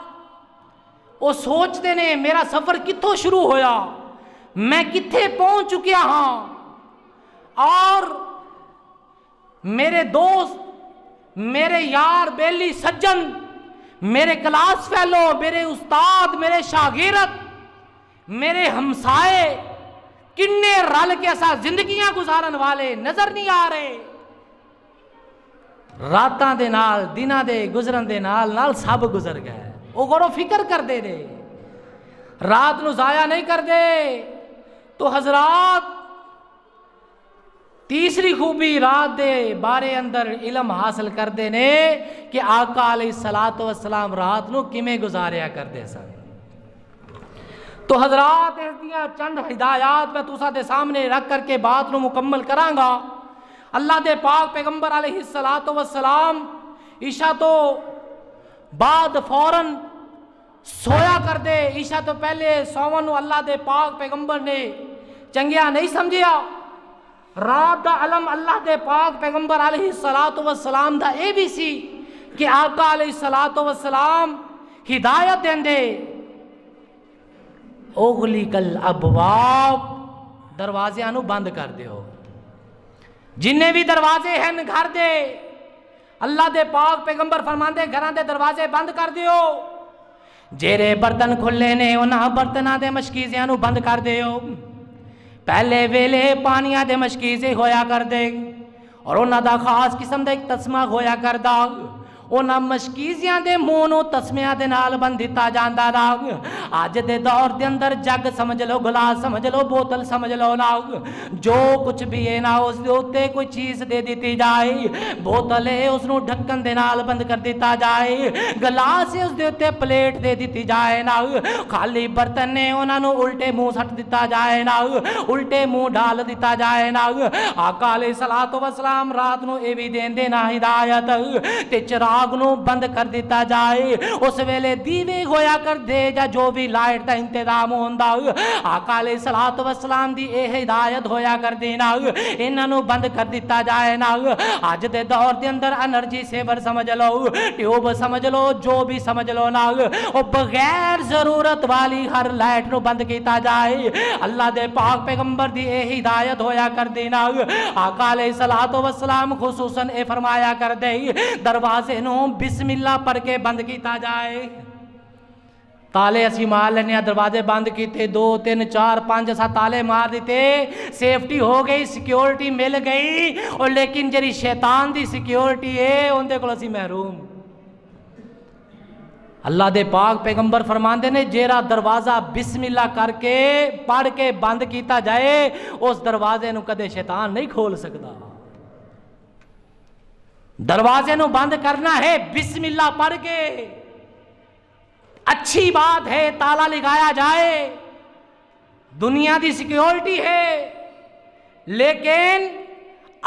وہ سوچ دے نے میرا سفر کتھوں شروع ہویا، میں کتھے پہنچ چکیا ہاں، اور میرے دوست میرے یار بیلی سجن میرے کلاس فیلو میرے استاد میرے شاگرد میرے ہمسائے کنے رل کے ایسا زندگیاں گزارن والے نظر نہیں آ رہے، راتاں دے نال دناں دے گزرن دے نال سب گزر گئے، وہ غور و فکر کر دے دے، رات نو ضائع نہیں کر دے۔ تو حضرات تیسری خوبی رات دے بارے اندر علم حاصل کر دے نے کہ آقا علیہ السلام رات نو کمیں گزاریا کر دے سن۔ تو حضرات اس دیاں چند ہدایات میں تساں دے سامنے رکھ کر کے بات نو مکمل کراں گا۔ اللہ دے پاک پیغمبر علیہ السلام عشاء تو بعد فوراً سویا کر دے، عشاء تو پہلے سوون نو اللہ دے پاک پیغمبر نے چنگیا نہیں سمجھیا، رات دا علم اللہ دے پاک پیغمبر علیہ السلام دا اے بھی سی کہ آقا علیہ السلام ہدایت دیں دے اغلق الابواب، دروازے نو بند کر دیو، جنہیں بھی دروازے ہیں گھر دے اللہ دے پاک پیغمبر فرماندے گھراں دے دروازے بند کر دیو، جیرے برتن کھلے نے انہاں برتناں دے مشکیزیاں نو بند کر دیو، پہلے ویلے پانیاں دے مشکیزے ہویا کر دے، اور انہاں دا خاص قسم دے ایک تسمہ ہویا کر دا، انہاں مشکیزیاں دے مونو تسمیاں دے نال بند دیتا جاندا دا۔ آج دے دور دے اندر جگ سمجھ لو، گلاس سمجھ لو، بوتل سمجھ لو نا، جو کچھ بھی ہے نا اس دے اوتے کوئی چیز دے دیتی جائے، بوتل ہے اس نو ڈھکن دے نال بند کر دیتا جائے، گلاس ہے اس دے اوتے پلیٹ دے دیتی جائے نا، خالی برتن نے انہاں نو الٹے منہ سٹ دیتا جائے نا، الٹے منہ ڈال دیتا جائے نا۔ آقا علیہ السلام رات نو اے بھی دین دینا ہدایت تے چراغ نو بند کر دیتا جائے، اس ویلے دیوے ہویا کر دے جا جو بھی لائٹ دا انتظام ہوندا، آقا علیہ السلام دی اے ہدایت ہویا کر دینا، انہاں نو بند کر دیتا جائے نا۔ آج دے دور دے اندر انرجی سیور سمجھ لو، ٹیوب سمجھ لو، جو بھی سمجھ لو نا، او بغیر ضرورت والی ہر لائٹ نو بند کیتا جائے، اللہ دے پاک پیغمبر دی اے ہدایت ہویا کر دینا۔ آقا علیہ السلام خصوصاً اے فرمایا کر دے دروازے نو بسم اللہ پڑھ کے بند کیتا جائے، تالے اسی مار لینے دروازے بند کیتے 2 3 4 5 اسا تالے مار دیتے سیفٹی ہو گئی سیکیورٹی مل گئی اور لیکن جری شیطان دی سیکیورٹی ہے اندے کو اسی محروم اللہ دے پاک پیغمبر فرماندے نے جیرا دروازہ بسم اللہ کر کے پڑھ کے بند کیتا جائے اس دروازے نو کدے شیطان نہیں کھول سکتا دروازے نو بند کرنا ہے بسم اللہ پڑھ کے اچھی بات ہے تالا لگایا جائے دنیا دی سیکیورٹی ہے لیکن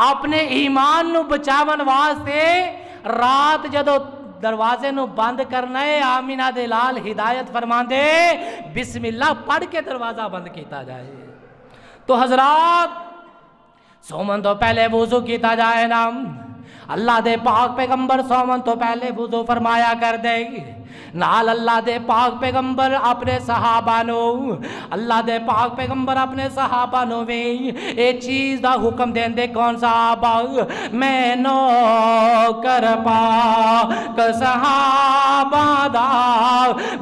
اپنے ایمان نو بچاون واسطے رات جدو دروازے نو بند کرنا ہے آمینہ دے لال ہدایت فرمان دے بسم اللہ پڑھ کے دروازہ بند کیتا جائے تو حضرات سومن تو پہلے وضو کیتا جائے نا اللہ دے پاک پیغمبر سومن تو پہلے وضو فرمایا کر دے نال اللہ دے پاک پیغمبر اپنے صحابہ نو اللہ دے پاک پیغمبر اپنے صحابہ نو اے چیز دا حکم دین دے کون صحابہ میں نو کر پاک صحابہ دا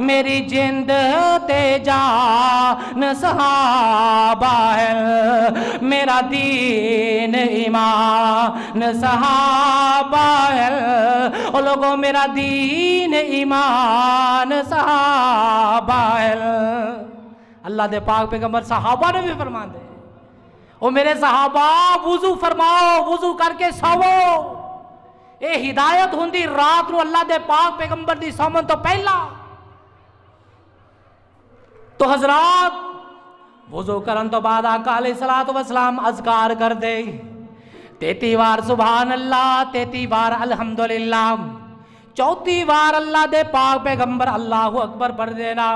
میری جند تے جان صحابہ ہے میرا دین ایمان صحابہ ہے او لوگوں میرا دین ایمان صحابہ اللہ دے پاک پیغمبر صحابہ نے بھی فرما دے او میرے صحابہ وضو فرماؤ وضو کر کے سوو اے ہدایت ہوندی رات نو اللہ دے پاک پیغمبر دی سومن تو پہلا تو حضرات وضو کرن تو بعد آقا علیہ الصلوۃ والسلام اذکار کر دے 33 بار سبحان اللہ 33 بار الحمدللہ 34 بار اللہ دے پاک پیغمبر اللہ اکبر پڑھ دینا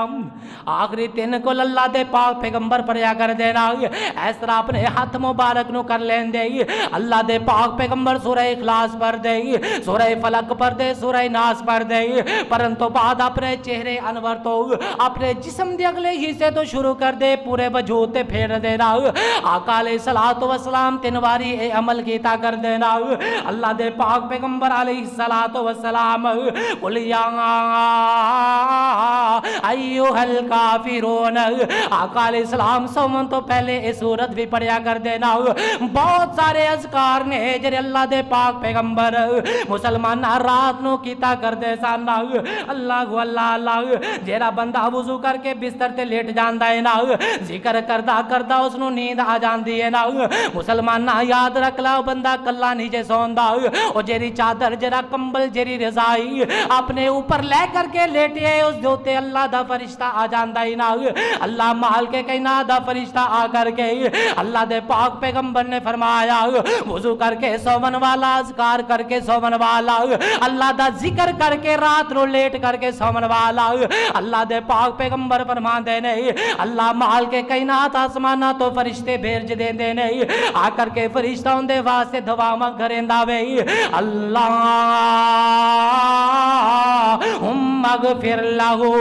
آخری 3 کو اللہ دے پاک پیغمبر پڑھیا کر دینا اس طرح اپنے ہاتھ مبارک نو کر لین دے اللہ دے پاک پیغمبر سورہ اخلاص پڑھ دے سورہ فلق پڑھ دے سورہ ناس پڑھ دے پرنتو بعد اپنے چہرے انور تو اپنے جسم دے اگلے حصے تو شروع کر دے پورے وجود تے پھیر دینا آقا علیہ الصلوۃ والسلام 3 باری اے عمل کیتا کر دینا اللہ دے پاک پیغمبر علیہ الصلوۃ والسلام قل یا ایھا الکافرون آقا علیہ السلام سومن تو پہلے اس صورت بھی پڑھیا کر دینا بہت سارے اذکار نے جڑے اللہ دے پاک پیغمبر مسلمان رات نو کیتا کر دے سن اللہ اللہ اللہ جیڑا بندہ وضو کر کے بستر تے لیٹ جاندا ہے نا ذکر کردا کردا اس نو نیند آ جاندی ہے نا مسلمان یاد رکھ لا بندہ کلا نیچے سوندا او جیری چادر جڑا کمبل جیری رضائی اپنے اوپر لے کر کے لیٹے اس دوتے اللہ دا فرشتہ آ جاندہ ہی نا اللہ مال کے کہنا دا فرشتہ آ کر کے اللہ دے پاک پیغمبر نے فرمایا وضو کر کے سومن والا اذکار کر کے سومن والا اللہ دا ذکر کر کے رات رو لیٹ کر کے سومن والا اللہ دے پاک پیغمبر فرما دے نہیں اللہ مال کے کہنا آسمانہ تو فرشتے بھیج دے دے نہیں آ کر کے فرشتہ ان دے واسطے دعا کریندا وے اللہ اللہم اغفر لہو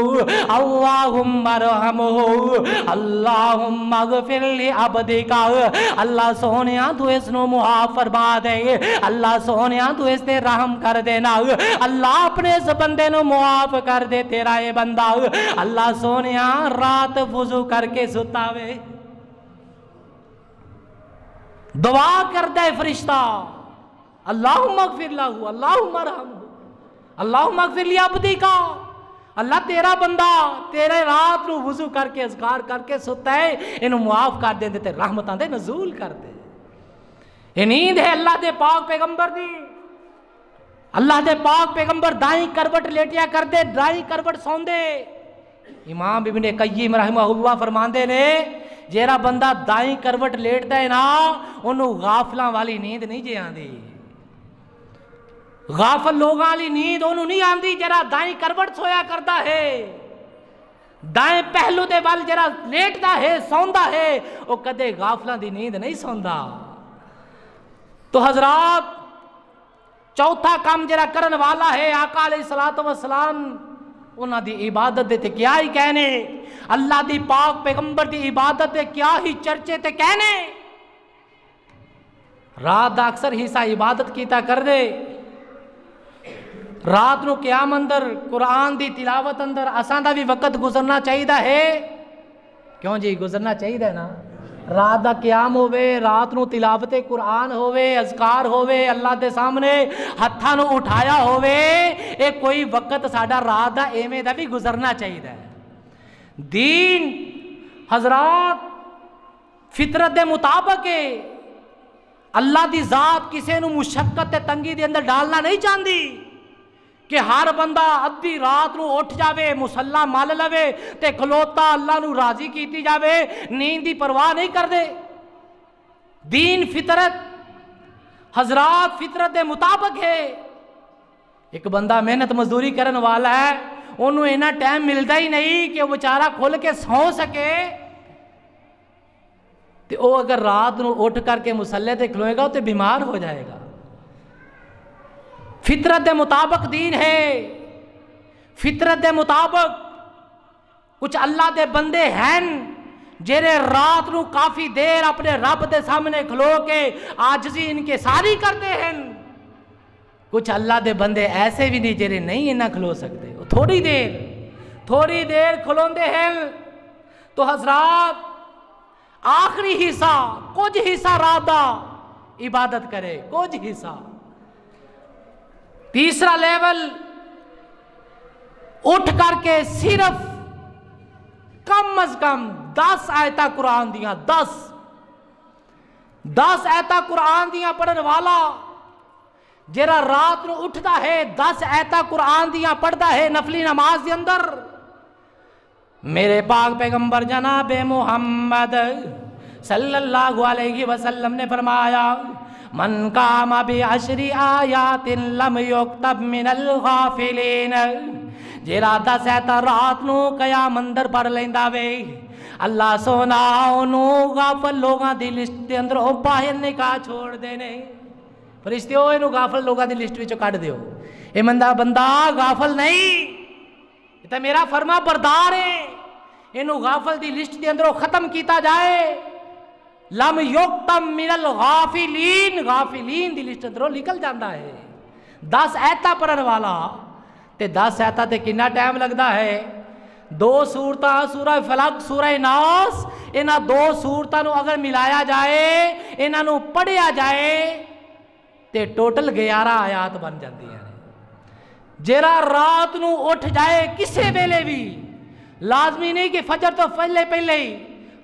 اللہم ارحمہ اللہم اغفر لعبدکا اللہ سونیاں تو اس نو معاف فرما دے اللہ سونیاں تو اس تے رحم کر دینا اللہ اپنے اس بندے نو معاف کر دے تیرا یہ بندہ اللہ سونیاں رات وضو کر کے ستا وے دعا کر دے فرشتہ اللہم اغفر لہو اللہم ارحمہ اللہم اغفر لعبدکا اللہ تیرا بندہ تیرے رات نو وضو کر کے اذکار کر کے ستا ہے انہوں معاف کر دے تے رحمتاں دے نزول کر دے یہ نیند ہے اللہ دے پاک پیغمبر دی اللہ دے پاک پیغمبر دائیں کروٹ لیٹیا کر دے دائیں کروٹ سون دے امام ابن قیم رحمہ اللہ فرماندے نے جیرا بندہ دائیں کروٹ لیٹتا ہے نا انہوں غافلاں والی نیند نہیں جے آندی غافل لوگاں والی نیند انہوں نہیں آندی جرا دائیں کروٹ سویا کرتا ہے دائیں پہلو دے وال جرا لیٹتا ہے سوندا ہے وہ کدے غافلاں دی نیند نہیں سوندا تو حضرات چوتھا کام جرا کرن والا ہے آقا علیہ الصلوۃ والسلام انہاں دی عبادت دے تے کیا ہی کہنے اللہ دی پاک پیغمبر دی عبادت دے کیا ہی چرچے تے کہنے رات دا اکثر حصہ عبادت کیتا کر دے رات نو قیام اندر قرآن دی تلاوت اندر اساں دا بھی وقت گزرنا چاہیے ہے، کیوں جی گزرنا چاہیے نا؟ رات دا قیام ہوئے، رات نو تلاوت قرآن ہوئے، اذکار ہوئے، اللہ دے سامنے ہتھاں نو اٹھایا ہوئے، اے کوئی وقت ساڈا رات دا ایویں دا بھی گزرنا چاہیے۔ دین حضرات فطرت دے مطابق ہے، اللہ دی ذات کسے نو مشقت تے تنگی دے اندر ڈالنا نہیں چاہتی کہ ہر بندہ ادھی رات نو اٹھ جاوے، مصلا مل لوے تے کھلوتا اللہ نو راضی کیتی جاوے، نیند دی پرواہ نہیں کر دے۔ دین فطرت حضرات فطرت دے مطابق ہے۔ ایک بندہ محنت مزدوری کرن والا ہے، انہوں اینا ٹائم ملتا ہی نہیں کہ وہ بیچارہ کھل کے سو سکے، تے وہ اگر رات نو اٹھ کر کے مصلے تے کھلوئے گا تو بیمار ہو جائے گا۔ فطرت دے مطابق دین ہے، فطرت دے مطابق کچھ اللہ دے بندے ہیں جیرے رات نو کافی دیر اپنے رب دے سامنے کھلو کے عاجزی ان کے ساری کرتے ہیں، کچھ اللہ دے بندے ایسے بھی نہیں جیرے نہیں انہاں کھلو سکتے، تھوڑی دیر کھلوندے ہیں۔ تو حضرات آخری حصہ کچھ حصہ رات دا عبادت کرے، کچھ حصہ۔ تیسرا لیول اٹھ کر کے صرف کم از کم 10 آیتاں قرآن دیاں، 10 آیتاں قرآن دیاں پڑھن والا جیرا رات نو اٹھتا ہے 10 آیتاں قرآن دیاں پڑھتا ہے نفلی نماز دے اندر، میرے پاک پیغمبر جناب محمد صلی اللہ علیہ وسلم نے فرمایا من قام بعشر آیات لم یکتب من الغافلین، جیرا 10 آیتاں رات نو قیام اندر پڑھ لیندا وے، اللہ سونا انہوں غافل لوگاں دی لسٹ دے اندر باہر نکاح چھوڑ دینے۔ فرشتیو انہوں غافل لوگاں دی لسٹ وچوں کڈ دیو، اے بندہ غافل نہیں، یہ تو میرا فرما بردار ہے، انہوں غافل دی لسٹ دے اندروں ختم کیتا جائے۔ لم یکتم من الغافلین، غافلین دی لسٹ اندروں نکل جاندہ ہے۔ 10 آیتاں پڑھن والا تے 10 آیتاں تے کتنا ٹائم لگتا ہے؟ 2 سورتاں سورہ فلق سورہ ناس، انہاں 2 سورتاں نو اگر ملایا جائے، انہاں نو پڑھیا جائے تے ٹوٹل 11 آیات بن جاندی ہیں۔ جیرا رات نو اٹھ جائے کسے ویلے بھی، لازمی نہیں کہ فجر تو پہلے ہی،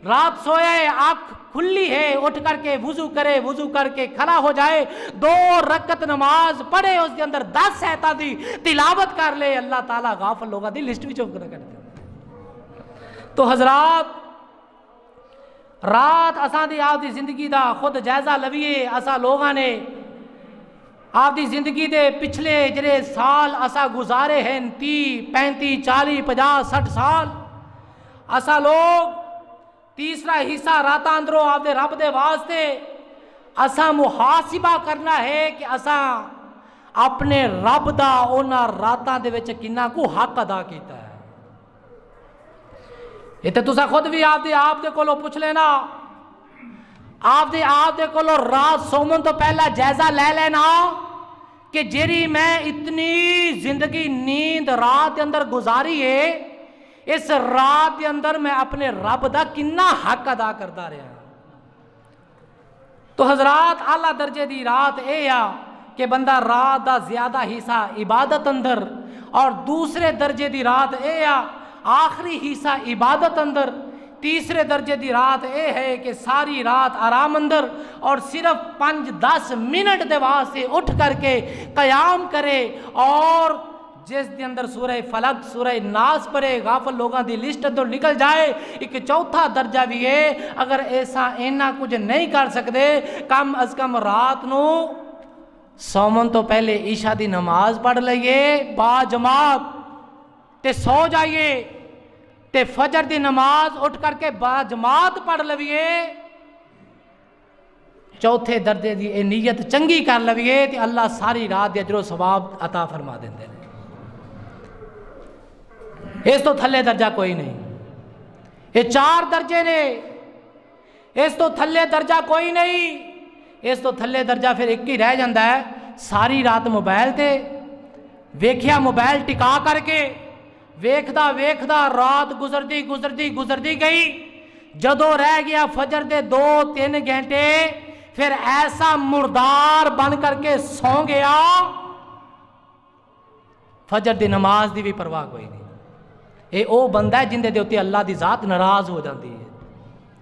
رات سویا ہے آنکھ کھلی ہے اٹھ کر کے وضو کرے، وضو کر کے کھڑا ہو جائے، 2 رکعت نماز پڑھے، اس کے اندر 10 آیتاں دی تلاوت کر لے، اللہ تعالیٰ غافل لوگاں دی لسٹ بھی چوک کر دے۔ تو حضرات رات اساں دی آپ دی زندگی دا خود جائزہ لویے، اساں لوگاں نے آپ دی زندگی دے پچھلے جڑے سال اساں گزارے ہیں 30 35 40 50 60 سال، اساں لوگ تیسرا حصہ راتاں اندروں آپ دے رب دے واسطے اساں محاسبہ کرنا ہے کہ اساں اپنے رب دا اونا راتاں دے وچ کنا کو حق ادا کیتا ہے۔ یہ تے تساں خود بھی آپ دے کولوں پوچھ لینا، آپ دے کولوں رات سومن تو پہلا جائزہ لے لینا کہ جیری میں اتنی زندگی نیند رات دے اندر گزاری ہے، اس رات دے اندر میں اپنے رب دا کنا حق ادا کرتا رہا۔ تو حضرات اعلیٰ درجے دی رات اے یا کہ بندہ رات دا زیادہ حصہ عبادت اندر، اور دوسرے درجے دی رات اے یا آخری حصہ عبادت اندر، تیسرے درجے دی رات اے ہے کہ ساری رات آرام اندر، اور صرف 5-10 منٹ دے واسطے اٹھ کر کے قیام کرے، اور جس دے اندر سورہ فلق سورہ ناس پڑھے، غافل لوگاں دی لسٹ اندر نکل جائے۔ ایک چوتھا درجہ بھی ہے، اگر اینا کچھ نہیں کر سکتے، کم از کم رات نو سومن تو پہلے عشاء دی نماز پڑھ لئیے با جماعت تے سو جائیے، تے فجر دی نماز اٹھ کر کے با جماعت پڑھ لئیے، چوتھے درجے دی اے نیت چنگی کر لئیے تے اللہ ساری رات دے اجر و ثواب عطا فرما دیندے ہیں۔ اس تو تھلے درجہ کوئی نہیں، یہ 4 درجے نے، اس تو تھلے درجہ کوئی نہیں، اس تو تھلے درجہ پھر ایک ہی رہ جاندہ ہے، ساری رات موبائل تے ویکھیا موبائل ٹکا کر کے ویکھدا ویکھدا رات گزردی گئی، جدو رہ گیا فجر دے 2-3 گھنٹے پھر ایسا مردار بن کر کے سو گیا، فجر دی نماز دی بھی پرواہ کوئی نہیں۔ اے او بندہ ہے جن دے اوتے اللہ دی ذات ناراض ہو جاندی ہے،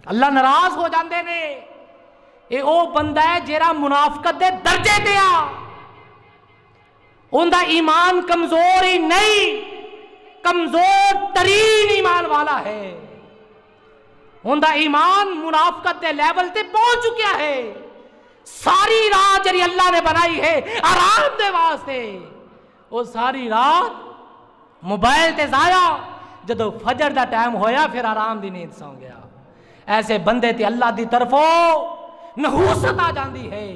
اللہ ناراض ہو جاندے نے۔ اے او بندہ ہے جیڑا منافقت دے درجے تے آ، ان دا ایمان کمزور ہی نہیں، کمزور ترین ایمان والا ہے، ان دا ایمان منافقت دے لیول تے پہنچ چکیا ہے۔ ساری رات جڑی اللہ نے بنائی ہے آرام دے واسطے، وہ ساری رات موبائل تے ضائع، جدو فجر دا ٹائم ہویا پھر آرام دی نیند سو گیا۔ ایسے بندے تے اللہ دی طرفوں نحوست آ جاندی ہے،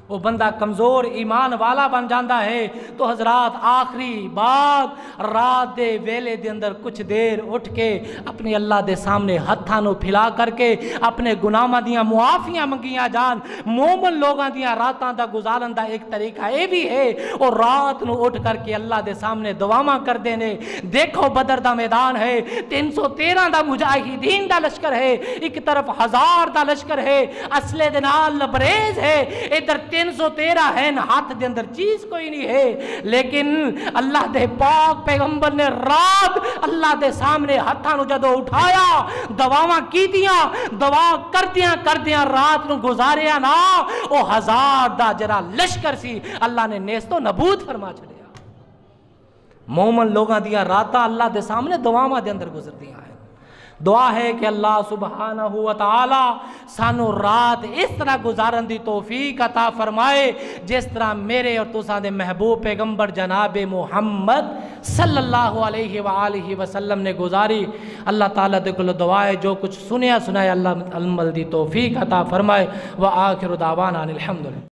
وہ بندہ کمزور ایمان والا بن جاندہ ہے۔ تو حضرات آخری بات، رات دے ویلے دے اندر کچھ دیر اٹھ کے اپنے اللہ دے سامنے ہتھاں نو پھیلا کر کے اپنے گناہاں دیاں معافیاں منگیاں جان۔ مومن لوگاں دیاں راتاں دا گزارن دا ایک طریقہ اے بھی ہے، اور رات نو اٹھ کر کے اللہ دے سامنے دعاواں کر دینے۔ دیکھو بدر دا میدان ہے، 313 دا مجاہدین دا لشکر ہے، ایک طرف 1000 دا لشکر ہے، اسلحے دے نال لبریز ہے، ادھر 313 ہے، ہاتھ دے اندر چیز کوئی نہیں ہے، لیکن اللہ دے پاک پیغمبر نے رات اللہ دے سامنے ہاتھاں نو جدو اٹھایا، دعاواں کیتیاں، دعا کردیاں رات نو گزاریا نا، او 1000 دا جرا لشکر سی اللہ نے نیست و نبود فرما چھڑیا۔ مومن لوگاں دیاں راتاں اللہ دے سامنے دعاواں دے اندر گزردیاں ہیں۔ دعا ہے کہ اللہ سبحانہ و تعالی سانو رات اس طرح گزارن دی توفیق عطا فرمائے جس طرح میرے اور تساں دے محبوب پیغمبر جناب محمد صلی اللہ علیہ وآلہ وسلم نے گزاری۔ اللہ تعالیٰ دے کل دعا ہے جو کچھ سنیا اللہ عمل دی توفیق عطا فرمائے۔ وآخر دعوانا الحمدللہ۔